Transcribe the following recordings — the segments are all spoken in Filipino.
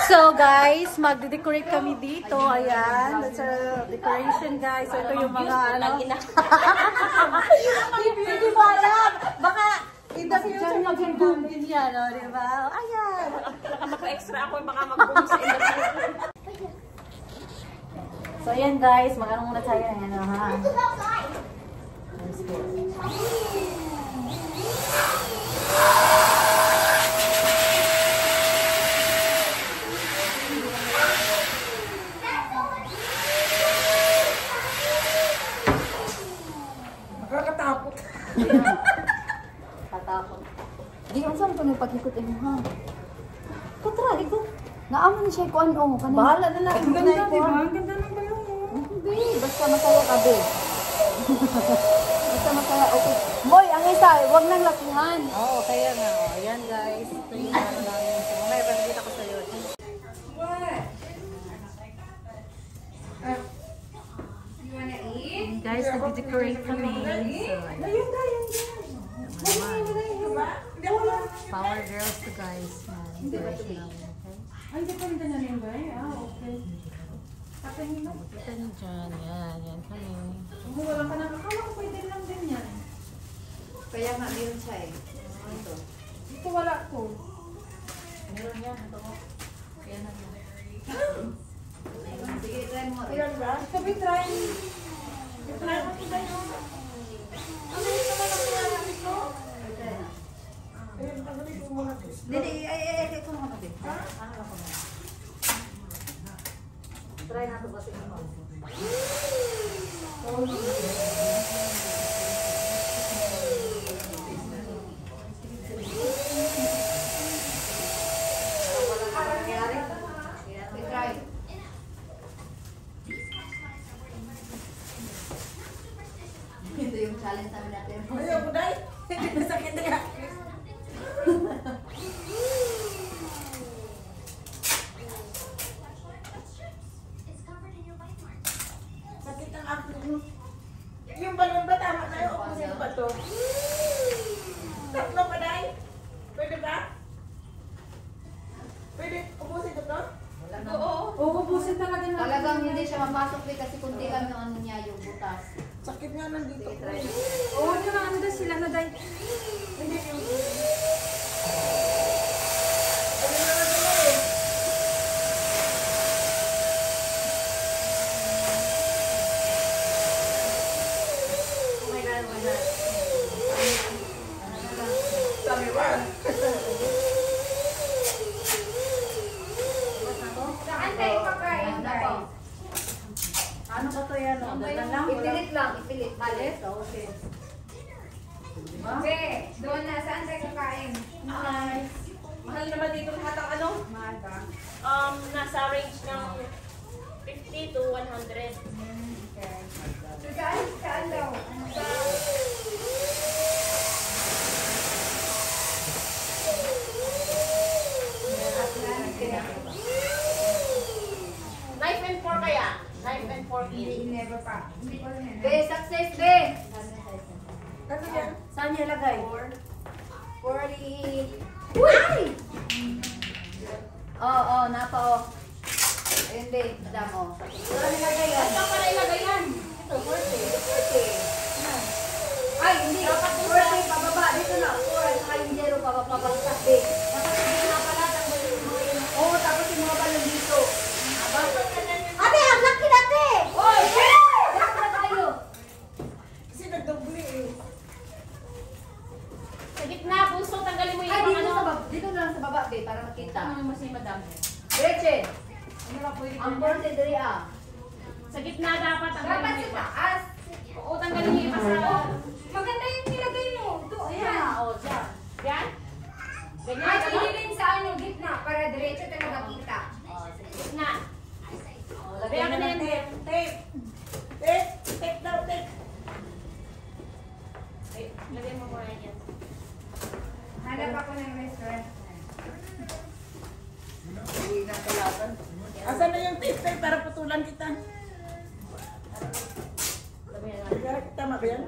So guys, magde-decorate kami dito. Ayan, that's our decoration guys. So ito yung mga ano. Hindi mo alam. Baka in the future mag-boom din yan, o, diba? Ayan. Baka maka-extra ako, baka mag-boom sa industry. So ayan guys, mag-ano muna tayo. Ayan, ha. Let's go. Nakakatakot. Tatakot. Di ko saan ito may pag-ikot mo ha. Katra, ikaw. Naaman na siya ko ano. Bahala na lang. Ang ganda, diba? Ang ganda ng balong mo. Hindi, basta masaya ka, be. Basta masaya, okay. Boy, ang isa, huwag nang lakihan. Oo, kaya nga. Ayan guys. Ito yung ano namin. Mamaya, pagkita ko sa'yo. What? You wanna eat? Guys, nag-decorate kami. So, Ayun ka, yun ka. Power girls to guys. Decoration namin, okay? Ay, hindi pa rin na rin ba? Okay. Tapahin mo. Kita niyo dyan. Yan kami. Wala ka na. Akala ko pwede lang din yan. Kaya nga, meron siya eh. Ito. Ito wala to. Meron yan. Ito ko. Kaya na yan. Sige, try mo. Ayan ba? Ito ba try? Try mo ito tayo. Ano yung naman ang pinala ito? Ayun, pagalit mo muna ito. Hindi, ito naman natin. Ano lang ko na? Try natin kasi ito. Ito yung challenge namin natin. Ayaw mo dahil. Masakit na. Sakit ang aking. Yung balon ba tama na yun? Upusin ba to? Tatlo pa dahil? Pwede ba? Pwede upusin ko to? Oo, upusin talaga na. Talagang hindi siya mapasok din kasi kunti lang yung ano niya, yung butas. Sakit nga nandito. Try. Oo, di ba ano sila na dahil? Hindi yung... Ano na natin eh? Oh my God, oh my God. Sabi ba? Saan tayo pagkain? Ano ba ito yan? Dadan lang? Ipilit lang, ipilit. Balit? Okay. Be, doon na. Saan tayo kakain? Nice. Mahal naman dito lahat ang ano? Mahal ba? Nasa range ng 50 to 100. Okay. So, saan daw? Sa... Knife and fork kaya? Knife and fork in. Never pa. Hindi ko rin. Be, success, be! Ano yan? Saan niya lagay? 40. Uy! Oo, napa o. Ayun, be. Madam o. Wala nilagay yan. Saan pa na ilagay yan? Ito, 40. Ay, hindi. Dapat 40 pababa. Dito na. 4. Saka yung 0 pababa. Be. Dapat hindi na pala. Oo, tapos yung mga balon dito. Ate, ang laki natin! Oy! Laki na tayo! Kasi nagdobli eh. Sa gitna, puso, tanggalin mo yung Ay, mga dito, ano. sa baba, dito lang sa baba, be, para makita. Ano mo si madam? Gretchen, Ano ba pwede ang ko? porte diri ah. Sa gitna dapat, tanggalin Dapat mo sa yung taas. Oo, tanggalin mo yung pasado. Maganda yung nilagay mo. Doon. Ayan, o, dyan. Yan? Ganyan, Ay, ganyan. ililin sa ano, gitna para diretso tayo makita. Gitna. Lagay Kaya na ka na ng yan. tape. Tape. Tape. Tape daw, tape. Ay, lagay mo muna yan. Hanap ako ng restaurant. Asan na yung tape, tape para putulan kita? Tama ba yan?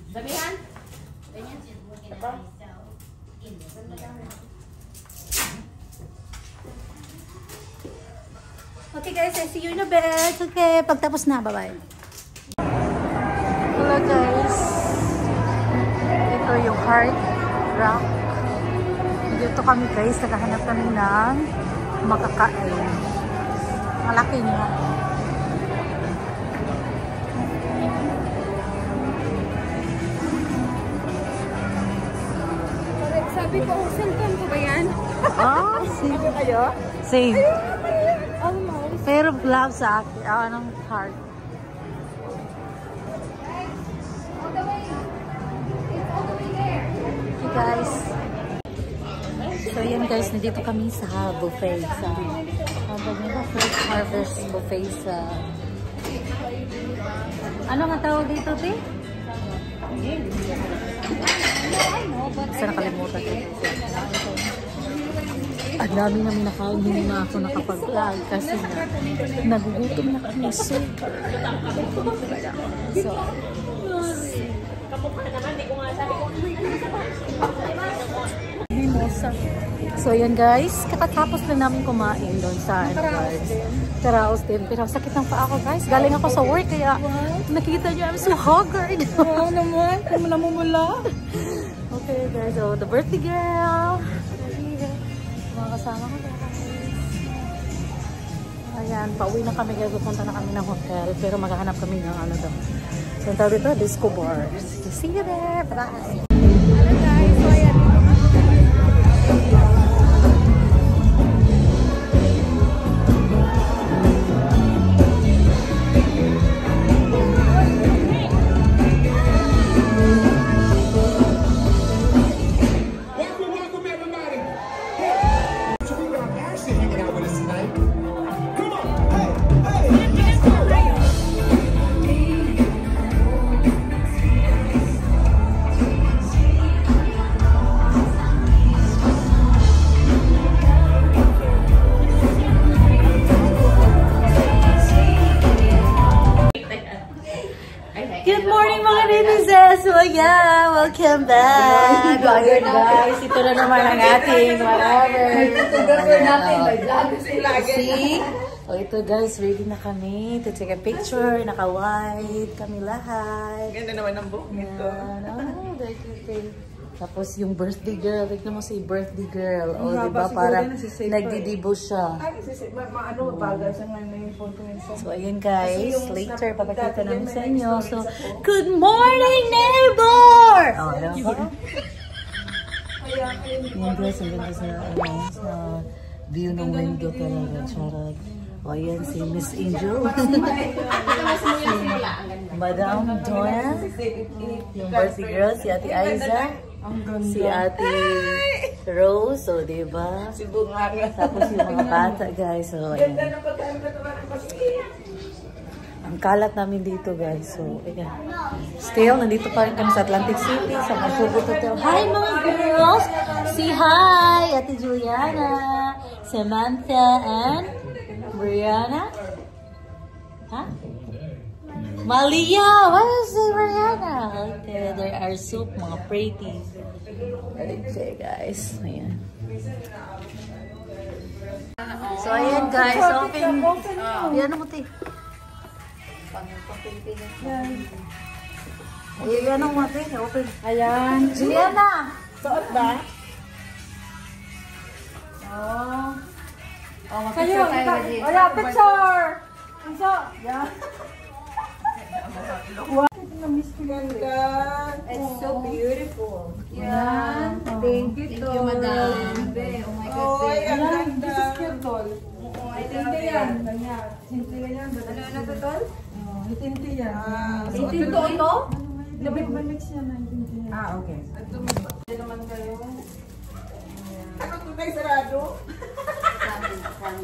Damihan? Ganyan. guys, I see you in a bed. Okay, pagtapos na, bye-bye. Hello guys. Ito yung Heart Rock. Dito kami guys, naghahanap kami ng makakain. Malaki niya. Sabi ko, cellphone ko ba yan? Ah, same kayo? Same. Pero love sa akin. Anong heart? All the way. It's all the way there. Okay guys. So yan guys, nandito kami sa buffet. Sa First Harvest Buffet sa... Ano nga tawag dito, te? Basta nakalimutan ko. Ang dami namin nakain, hindi na ako nakapag-vlog kasi nagugutom na kami. So, so yan guys, kakatapos lang namin kumain doon sa Karaos din. Pero sakit ng paa ko guys. Galing ako sa work kaya nakikita niyo I'm so haggard. Oo naman, kung namumula. Okay guys, so the birthday girl. Mga kasama ko guys. Ayan, pauwi na kami guys. Pupunta na kami ng hotel. Pero maghahanap kami ng ano daw. So tawag dito, disco bar. See you there. Bye. Hello guys, so ayan. Good morning mga netizen! So yeah, welcome back! Vlogger guys, ito na naman ang ating whatever. See? So ito guys, ready na kami to take a picture. Naka-white kami lahat. Ganda naman ang book nito. Oh, very cute. Tapos yung birthday girl, tignan mo si birthday girl. O diba parang nagdidibo siya. Ano, bagal sa nga na yung phone ko minsan. So, ayun guys. Later, papakita namin sa inyo. So, good morning, neighbor! Oh, alam ko. Yan guys, ang ganda sa view ng window talaga. Charot. O, ayan si Miss Angel. Madam Donna. Yung birthday girl, si Ate Aiza. Si Ate Rose. So, diba? Si Bunga. Tapos yung mga bata guys. So, ayan. Ang kalat namin dito guys. So, ayan. Still, nandito pa rin kami sa Atlantic City. Sa Masugot Hotel. Hi mga girls! Say hi! Ate Juliana, Samantha, and Brianna. Huh? Malia! Why is it Brianna? Okay, there are soup, mga pretty. Okay guys. Ayan. So, ayan guys. Open. Yan mo tayo. Ayan ang mati. Open. Ayan. Juliana! Suot ba? Oh. Oh, Kayo, Wala, picture! Ang so, yan. Ganda. It's so beautiful. Yan. Thank you, madam. Oh my God. Oy, ang ganda. This is cute, tol. Itinti yan. Ganyan. Itinti yan. Ano to, tol? Itinti yan. Totoo ito? Mix yan na itinti yan. Okay. Ito naman kayo. Ano ito tayo sarado?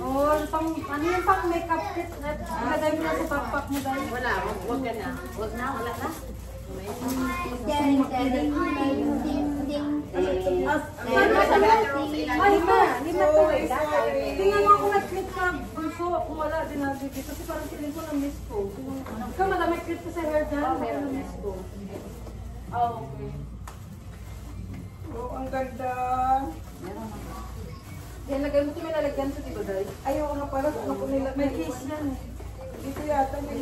Oh, ano yung pang makeup kit? Ilagay mo na sa backpack mo dahil. Wala, wag ka na. Wag na, wala na. Ay, lima to. Tingnan mo kung nag-click ka. Bunso, kung wala din natin dito. Kasi parang feeling ko na-miss ko. Ikaw, madami clip ka sa hair dyan. Meron na-miss ko. Okay. Oh, ang ganda. Yan, lagay mo ito may lalagyan sa diba, Day? Ayaw nga para ano ko nila. May case yan eh. Dito yata may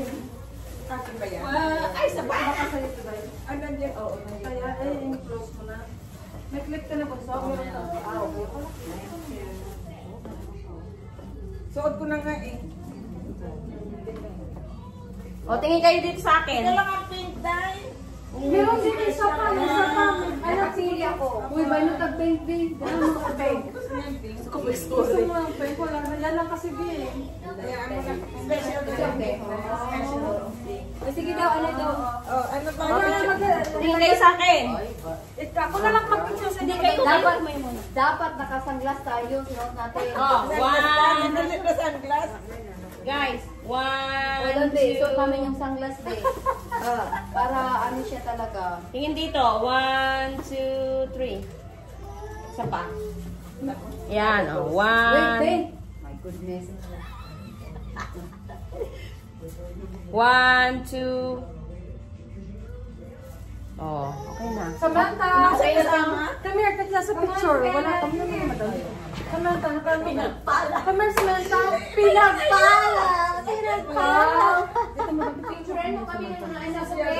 kasin ba yan? Ay, sa baka sa'yo ito, Day. Ah, nandiyan. Oo, kaya, ay, close mo na. May clip ka na ba? So, meron ka. Ah, okay. Suot ko na nga eh. O, tingin kayo dito sa akin. Ito lang ang pink, Day. Meron din isa pa. Ay, napili ako. Uy, ba yung tag-paint-paint? Ano mo ka-paint? Gusto mo ang pink? Wala na. Yan lang kasi B eh. Kaya ano lang. Special Okay. Sige daw, ano daw? Oh, ano ba? Tingin kayo sa akin. Ako na lang mag-picture sa inyo. Dapat nakasanglas tayo. Sinuot natin. Oh, one. Sunglass. Guys, one, Wala, be. Suot two. namin yung sunglass, be. Para ano siya talaga. Tingin dito. 1, 2, 3. Isa pa. Yan, oh. Wait, be. 1, My goodness. 1, 2. Oh, okay na. Samantha! Sa'yo na. Come here, kasi sa picture. Wala kami naman na madali. Samantha, pinagpala. Come here, Samantha. Pinagpala! Pinagpala! Picturean mo kami ng mga anak ko, be.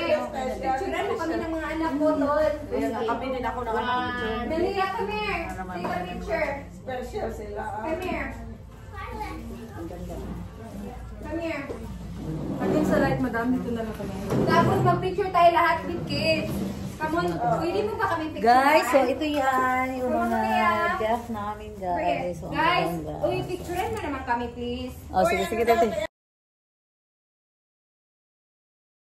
Picturean mo kami ng mga anak ko, Lord. Kami din ako ng anak ko. Dali ka, come here. Take a picture. Special sila. Come here. Come here. Pagin sa light, madam, dito na lang kami. Tapos mag-picture tayo lahat with kids. Come on, pwede mo ba kami picture? Guys, so ito yan yung Come on, mga Kuya. guest namin, guys. So, Guys, ang ganda. uy, picturean mo naman kami, please. Oh, sige, sige, sige.